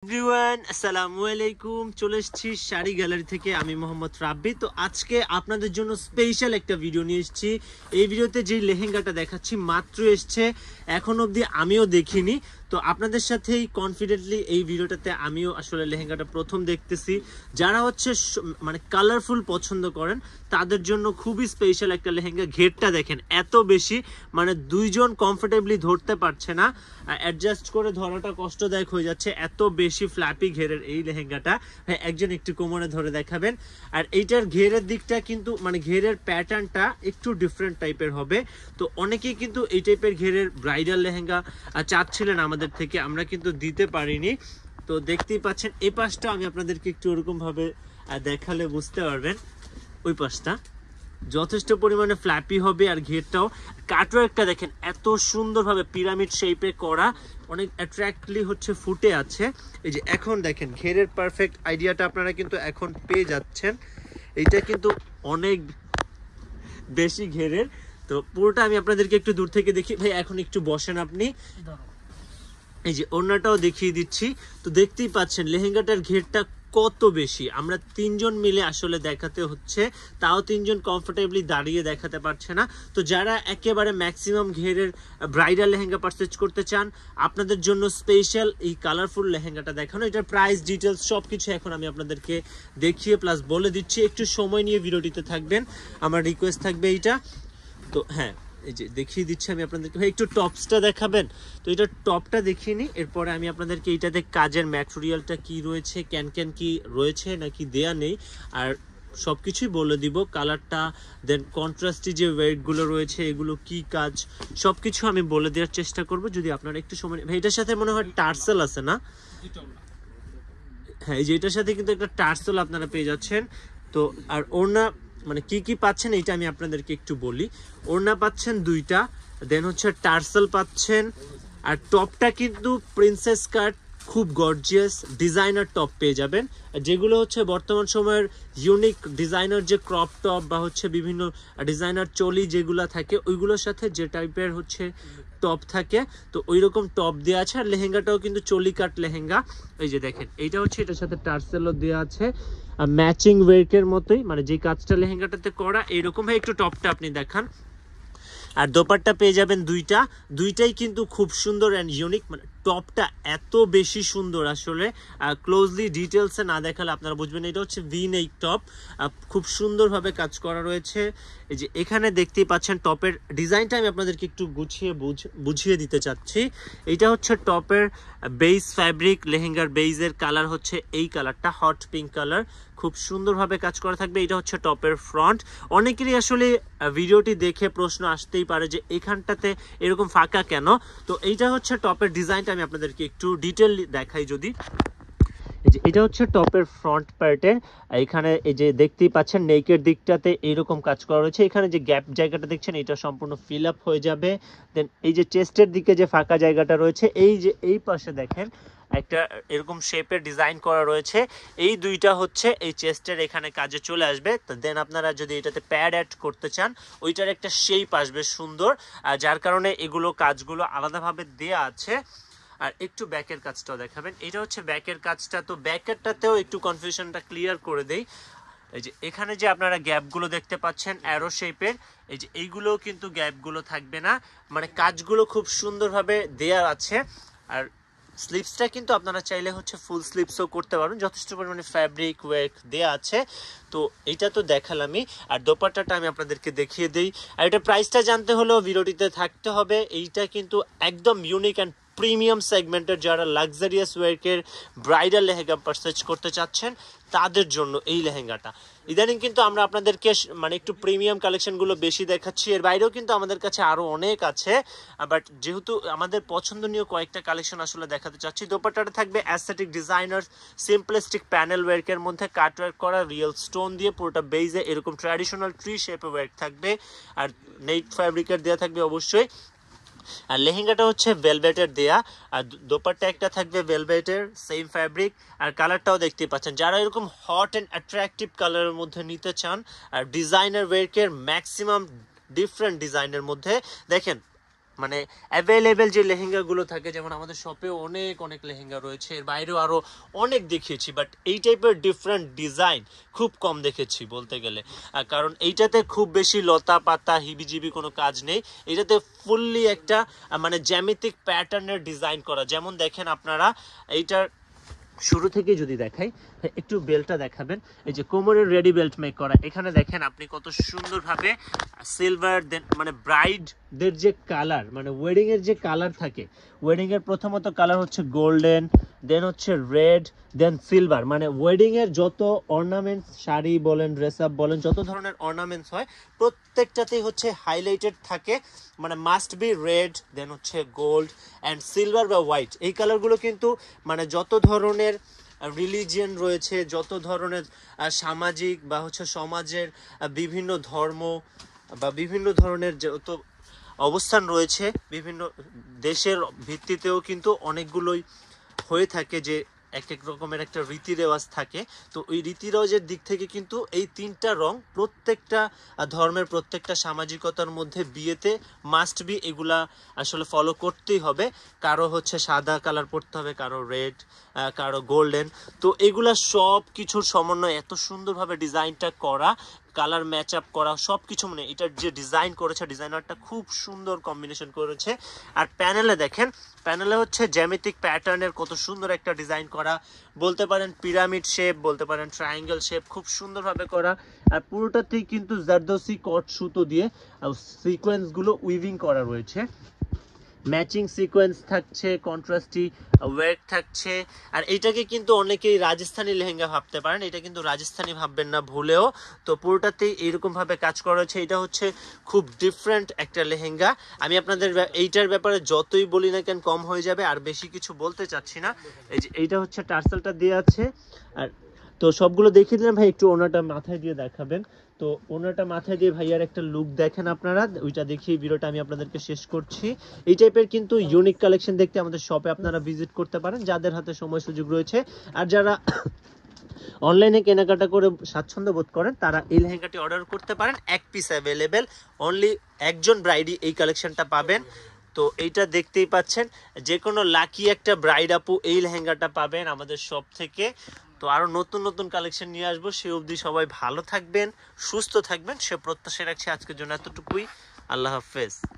Everyone আসসালামু আলাইকুম। চলে এসেছি শাড়ি গ্যালারি থেকে, আমি মোহাম্মদ রাব্বি। তো আজকে আপনাদের জন্য স্পেশাল একটা ভিডিও নিয়ে এসেছি। এই ভিডিওতে যে লেহেঙ্গাটা দেখাচ্ছি মাত্র এসছে, এখন অবধি আমিও দেখিনি। তো আপনাদের সাথেই কনফিডেন্টলি এই ভিডিওটাতে আমিও আসলে লেহেঙ্গাটা প্রথম দেখতেছি। যারা হচ্ছে মানে কালারফুল পছন্দ করেন তাদের জন্য খুবই স্পেশাল একটা লেহেঙ্গা। ঘেরটা দেখেন এত বেশি, মানে দুইজন কমফোর্টেবলি ধরতে পারছে না, অ্যাডজাস্ট করে ধরাটা কষ্টদায়ক হয়ে যাচ্ছে, এত বেশি ফ্ল্যাপি ঘেরের এই লেহেঙ্গাটা। হ্যাঁ, একজন একটু কোমরে ধরে দেখাবেন। আর এইটার ঘেরের দিকটা কিন্তু মানে ঘেরের প্যাটার্নটা একটু ডিফারেন্ট টাইপের হবে। তো অনেকেই কিন্তু এই টাইপের ঘেরের ব্রাইডাল লেহেঙ্গা চাচ্ছিলেন আমাদের থেকে, আমরা কিন্তু দিতে পারিনি। তো দেখতেই পাচ্ছেন এই পাশটা আমি আপনাদেরকে একটু ওরকম ভাবে দেখালে বুঝতে পারবেন। ওই পাশটা যথেষ্ট পরিমাণে ফ্ল্যাপি হবে, আর ঘেরটাও কাটওয়ার্কটা দেখেন এত সুন্দরভাবে পিরামিড শেপে করা, অনেক অ্যাট্রাক্টলি হচ্ছে ফুটে আছে। এই যে এখন দেখেন ঘেরের পারফেক্ট আইডিয়াটা আপনারা কিন্তু এখন পেয়ে যাচ্ছেন। এইটা কিন্তু অনেক বেশি ঘেরের। তো পুরোটা আমি আপনাদেরকে একটু দূর থেকে দেখি। ভাই এখন একটু বসেন আপনি, এই যে ওড়নাটাও দেখিয়ে দিচ্ছি। তো দেখতেই পাচ্ছেন লেহেঙ্গাটার ঘেরটা কত বেশি। আমরা তিনজন মিলে আসলে দেখাতে হচ্ছে, তাও তিনজন কমফোর্টেবলি দাঁড়িয়ে দেখাতে পারছে না। তো যারা একেবারে ম্যাক্সিমাম ঘেরের ব্রাইডাল লেহেঙ্গা পারচেজ করতে চান, আপনাদের জন্য স্পেশাল এই কালারফুল লেহেঙ্গাটা দেখানো। এটার প্রাইস ডিটেলস সব কিছু এখন আমি আপনাদেরকে দেখিয়ে প্লাস বলে দিচ্ছি। একটু সময় নিয়ে ভিডিওটিতে থাকবেন, আমার রিকোয়েস্ট থাকবে এইটা। তো হ্যাঁ, এই যে দেখিয়ে দিচ্ছি আমি আপনাদেরকে। ভাই একটু টপসটা দেখাবেন। তো এটা টপটা দেখিয়ে নিই, এরপরে আমি আপনাদেরকে এইটাতে কাজের ম্যাটেরিয়ালটা কি রয়েছে, ক্যান কি রয়েছে নাকি দেয়া নেই, আর সব কিছুই বলে দিব। কালারটা, দেন কন্ট্রাস্টি যে ওয়েটগুলো রয়েছে এগুলো কি কাজ, সব কিছু আমি বলে দেওয়ার চেষ্টা করব যদি আপনারা একটু সময়। ভাই এটার সাথে মনে হয় টার্সেল আছে না? হ্যাঁ, এই যে এটার সাথে কিন্তু একটা টার্সেল আপনারা পেয়ে যাচ্ছেন। তো আর ওড়না মানে কি কি পাচ্ছেন এইটা আমি আপনাদেরকে একটু বলি। ওড়না পাচ্ছেন দুইটা, দেন হচ্ছে টার্সেল পাচ্ছেন, আর টপটা কিন্তু প্রিন্সেস কাট, খুব গর্জিয়াস ডিজাইনার টপ পেয়ে যাবেন, যেগুলো হচ্ছে বর্তমান সময়ের ইউনিক ডিজাইনার যে ক্রপ টপ বা হচ্ছে বিভিন্ন ডিজাইনার চলি যেগুলো থাকে ওইগুলোর সাথে যে টাইপের হচ্ছে টপ থাকে, তো ওই রকম টপ দেওয়া আছে। আর লেহেঙ্গাটাও কিন্তু চলি কাট লেহেঙ্গা। এই যে দেখেন এইটা হচ্ছে, এটার সাথে টার্সেলও দেওয়া আছে, ম্যাচিং ওয়ার্কের মতোই, মানে যে কাজটা লেহেঙ্গাটাতে করা এইরকম। ভাই একটু টপটা আপনি দেখান। আর দোপাট্টা পেয়ে যাবেন দুইটাই কিন্তু খুব সুন্দর অ্যান্ড ইউনিক। মানে টপটা এত বেশি সুন্দর আসলে, ক্লোজলি ডিটেলসে না দেখালে আপনারা বুঝবেন। এটা হচ্ছে ভি নেক টপ, খুব সুন্দরভাবে কাজ করা রয়েছে। এই যে এখানে দেখতেই পাচ্ছেন টপের ডিজাইনটা আমি আপনাদেরকে একটু বুঝিয়ে দিতে চাচ্ছি। এইটা হচ্ছে টপের বেস ফ্যাব্রিক, লেহেঙ্গার বেইজের কালার হচ্ছে এই কালারটা, হট পিঙ্ক কালার, খুব সুন্দরভাবে কাজ করা থাকবে। এটা হচ্ছে টপের ফ্রন্ট। অনেকেরই আসলে ভিডিওটি দেখে প্রশ্ন আসতেই পারে যে এখানটাতে এরকম ফাঁকা কেন। তো এইটা হচ্ছে টপের ডিজাইনটা আমি আপনাদেরকে একটু ডিটেল দেখাই যদি। এটা হচ্ছে টপের ফ্রন্ট পার্টের, এখানে এই যে দেখতেই পাচ্ছেন নেকের দিকটাতে এইরকম কাজ করা রয়েছে। এখানে যে গ্যাপ জায়গাটা দেখছেন এটা সম্পূর্ণ ফিল আপ হয়ে যাবে। দেন এই যে চেস্টের দিকে যে ফাঁকা জায়গাটা রয়েছে, এই যে এই পাশে দেখেন একটা এরকম শেপের ডিজাইন করা রয়েছে। এই দুইটা হচ্ছে এই চেস্টের এখানে কাজে চলে আসবে। তো দেন আপনারা যদি এটাতে প্যাড অ্যাড করতে চান, ওইটার একটা শেপ আসবে সুন্দর, যার কারণে এগুলো কাজগুলো আলাদাভাবে দেয়া আছে। আর একটু ব্যাকের কাজটাও দেখাবেন। এটা হচ্ছে ব্যাকের কাজটা। তো ব্যাকেরটাতেও একটু কনফিউশনটা ক্লিয়ার করে দেই। এই যে এখানে যে আপনারা গ্যাপগুলো দেখতে পাচ্ছেন অ্যারো শেপের, এই যে এইগুলোও কিন্তু গ্যাপগুলো থাকবে না, মানে কাজগুলো খুব সুন্দরভাবে দেয়া আছে। আর স্লিপসটা কিন্তু আপনারা চাইলে হচ্ছে ফুল স্লিপসও করতে পারবেন, যথেষ্ট পরিমাণে ফ্যাব্রিক ওয়ার্ক দেয়া আছে। তো এইটা তো দেখালামই, আর দোপাট্টাটা আমি আপনাদেরকে দেখিয়ে দিই। আর এটা প্রাইসটা জানতে হলেও ভিডিওটিতে থাকতে হবে। এইটা কিন্তু একদম ইউনিক অ্যান্ড প্রিমিয়াম সেগমেন্টের, যারা লাক্সারিয়াস ওয়ার্কের ব্রাইডাল লেহেঙ্গা পারচেজ করতে চাচ্ছেন তাদের জন্য এই লেহেঙ্গাটা। ইদানিং কিন্তু আমরা আপনাদেরকে মানে একটু প্রিমিয়াম কালেকশনগুলো বেশি দেখাচ্ছি, এর বাইরেও কিন্তু আমাদের কাছে আরও অনেক আছে, বাট যেহেতু আমাদের পছন্দনীয় কয়েকটা কালেকশন আসলে দেখাতে চাচ্ছি। দোপাট্টাটা থাকবে অ্যাস্থেটিক ডিজাইনার সিম্পলিস্টিক প্যানেল ওয়ার্কের মধ্যে কাটওয়ার্ক করা রিয়েল স্টোন দিয়ে, পুরোটা বেইজে এরকম ট্র্যাডিশনাল ট্রি শেপে ওয়ার্ক থাকবে, আর নেট ফ্যাব্রিকের দেওয়া থাকবে অবশ্যই। আর লেহেঙ্গাটা হচ্ছে ভেলভেটের দেয়া, আর দোপাট্টা একটা থাকবে ভেলভেটের সেম ফ্যাব্রিক। আর কালারটাও দেখতে পাচ্ছেন, যারা এরকম হট অ্যান্ড অ্যাট্রাকটিভ কালারের মধ্যে নিতে চান আর ডিজাইনার ওয়ার্কের ম্যাক্সিমাম ডিফারেন্ট ডিজাইনের মধ্যে দেখেন মানে অ্যাভেলেবেল যে লেহেঙ্গাগুলো থাকে, যেমন আমাদের শপেও অনেক অনেক লেহেঙ্গা রয়েছে, এর বাইরেও আরও অনেক দেখিয়েছি, বাট এই টাইপের ডিফারেন্ট ডিজাইন খুব কম দেখেছি বলতে গেলে। কারণ এইটাতে খুব বেশি লতা পাতা হিবিজিবি কোনো কাজ নেই, এটাতে ফুললি একটা মানে জ্যামিতিক প্যাটার্নের ডিজাইন করা। যেমন দেখেন আপনারা এইটার শুরু থেকে যদি দেখাই, একটু বেল্টটা দেখাবেন, এই যে কোমরের রেডি বেল্ট মেক করা, এখানে দেখেন আপনি কত সুন্দরভাবে সিলভার দেন মানে ব্রাইডদের যে কালার মানে ওয়েডিং এর যে কালার থাকে, ওয়েডিং এর প্রথমত কালার হচ্ছে গোল্ডেন, দেন হচ্ছে রেড, দেন সিলভার, মানে ওয়েডিং এর যত অর্নামেন্টস, শাড়ি বলেন ড্রেস আপ বলেন, যত ধরনের অর্নামেন্টস হয় প্রত্যেকটাতেই হচ্ছে হাইলাইটেড থাকে, মানে মাস্ট বি রেড, দেন হচ্ছে গোল্ড অ্যান্ড সিলভার বা হোয়াইট। এই কালারগুলো কিন্তু মানে যত ধরনের রিলিজিয়ন রয়েছে, যত ধরনের সামাজিক বা হচ্ছে সমাজের বিভিন্ন ধর্ম বা বিভিন্ন ধরনের যত অবস্থান রয়েছে, বিভিন্ন দেশের ভিত্তিতেও কিন্তু অনেকগুলোই হয়ে থাকে যে এক এক রকমের একটা রীতি রেওয়াজ থাকে। তো ওই রীতি রেওয়াজের দিক থেকে কিন্তু এই তিনটা রং প্রত্যেকটা ধর্মের প্রত্যেকটা সামাজিকতার মধ্যে বিয়েতে মাস্ট বি এগুলা আসলে ফলো করতেই হবে। কারো হচ্ছে সাদা কালার পরতে হবে, কারো রেড, কারো গোল্ডেন। তো এগুলা সব কিছুর সমন্বয় এত সুন্দরভাবে ডিজাইনটা করা, কালার ম্যাচ আপ করা, সব কিছু মানে এটার যে ডিজাইন করেছে ডিজাইনারটা খুব সুন্দর কম্বিনেশন করেছে। আর প্যানেলে দেখেন, প্যানেলে হচ্ছে জ্যামিতিক প্যাটার্নের কত সুন্দর একটা ডিজাইন করা, বলতে পারেন পিরামিড শেপ, বলতে পারেন ট্রায়াঙ্গেল শেপ, খুব সুন্দরভাবে করা। আর পুরোটাতেই কিন্তু জারদোসি কট সুতো দিয়ে সিকোয়েন্সগুলো উইভিং করা রয়েছে, ম্যাচিং সিকোয়েন্স থাকছে, কন্ট্রাস্টি ওয়ার্ক থাকছে। আর এইটাকে কিন্তু অনেকেই রাজস্থানী লেহেঙ্গা ভাবতে পারেন, এটা কিন্তু রাজস্থানী ভাববেন না ভুলেও। তো পুরোটাতেই এইরকম ভাবে কাজ করা হয়েছে। এটা হচ্ছে খুব ডিফারেন্ট একটা লেহেঙ্গা। আমি আপনাদের এইটার ব্যাপারে যতই বলি না কেন কম হয়ে যাবে, আর বেশি কিছু বলতে চাচ্ছি না। এই যে এইটা হচ্ছে টার্সেলটা দিয়ে আছে। আর তো সবগুলো দেখিয়ে দিলাম ভাই, একটু ওনাটা মাথায় দিয়ে দেখাবেন। তো ওনাটা মাথায় দিয়ে ভাইয়ার একটা লুক দেখেন আপনারা, ওইটা দেখিয়ে ভিডিওটা আমি আপনাদেরকে শেষ করছি। এই টাইপের কিন্তু ইউনিক কালেকশন দেখতে আমাদের শপে আপনারা ভিজিট করতে পারেন, যাদের হাতে সময় সুযোগ রয়েছে। আর যারা অনলাইনে কেনাকাটা করে স্বাচ্ছন্দ্য বোধ করেন, তারা এই লেহেঙ্গাটি অর্ডার করতে পারেন। এক পিস অ্যাভেলেবেল, অনলি একজন ব্রাইডই এই কালেকশনটা পাবেন। তো এইটা দেখতেই পাচ্ছেন, যে কোনো লাকি একটা ব্রাইড আপু এই লেহেঙ্গাটা পাবেন আমাদের শপ থেকে। তো আরো নতুন নতুন কালেকশন নিয়ে আসবো, সে অবধি সবাই ভালো থাকবেন, সুস্থ থাকবেন, সে প্রত্যাশা রাখছি। আজকের জন্য এতটুকুই, আল্লাহ হাফেজ।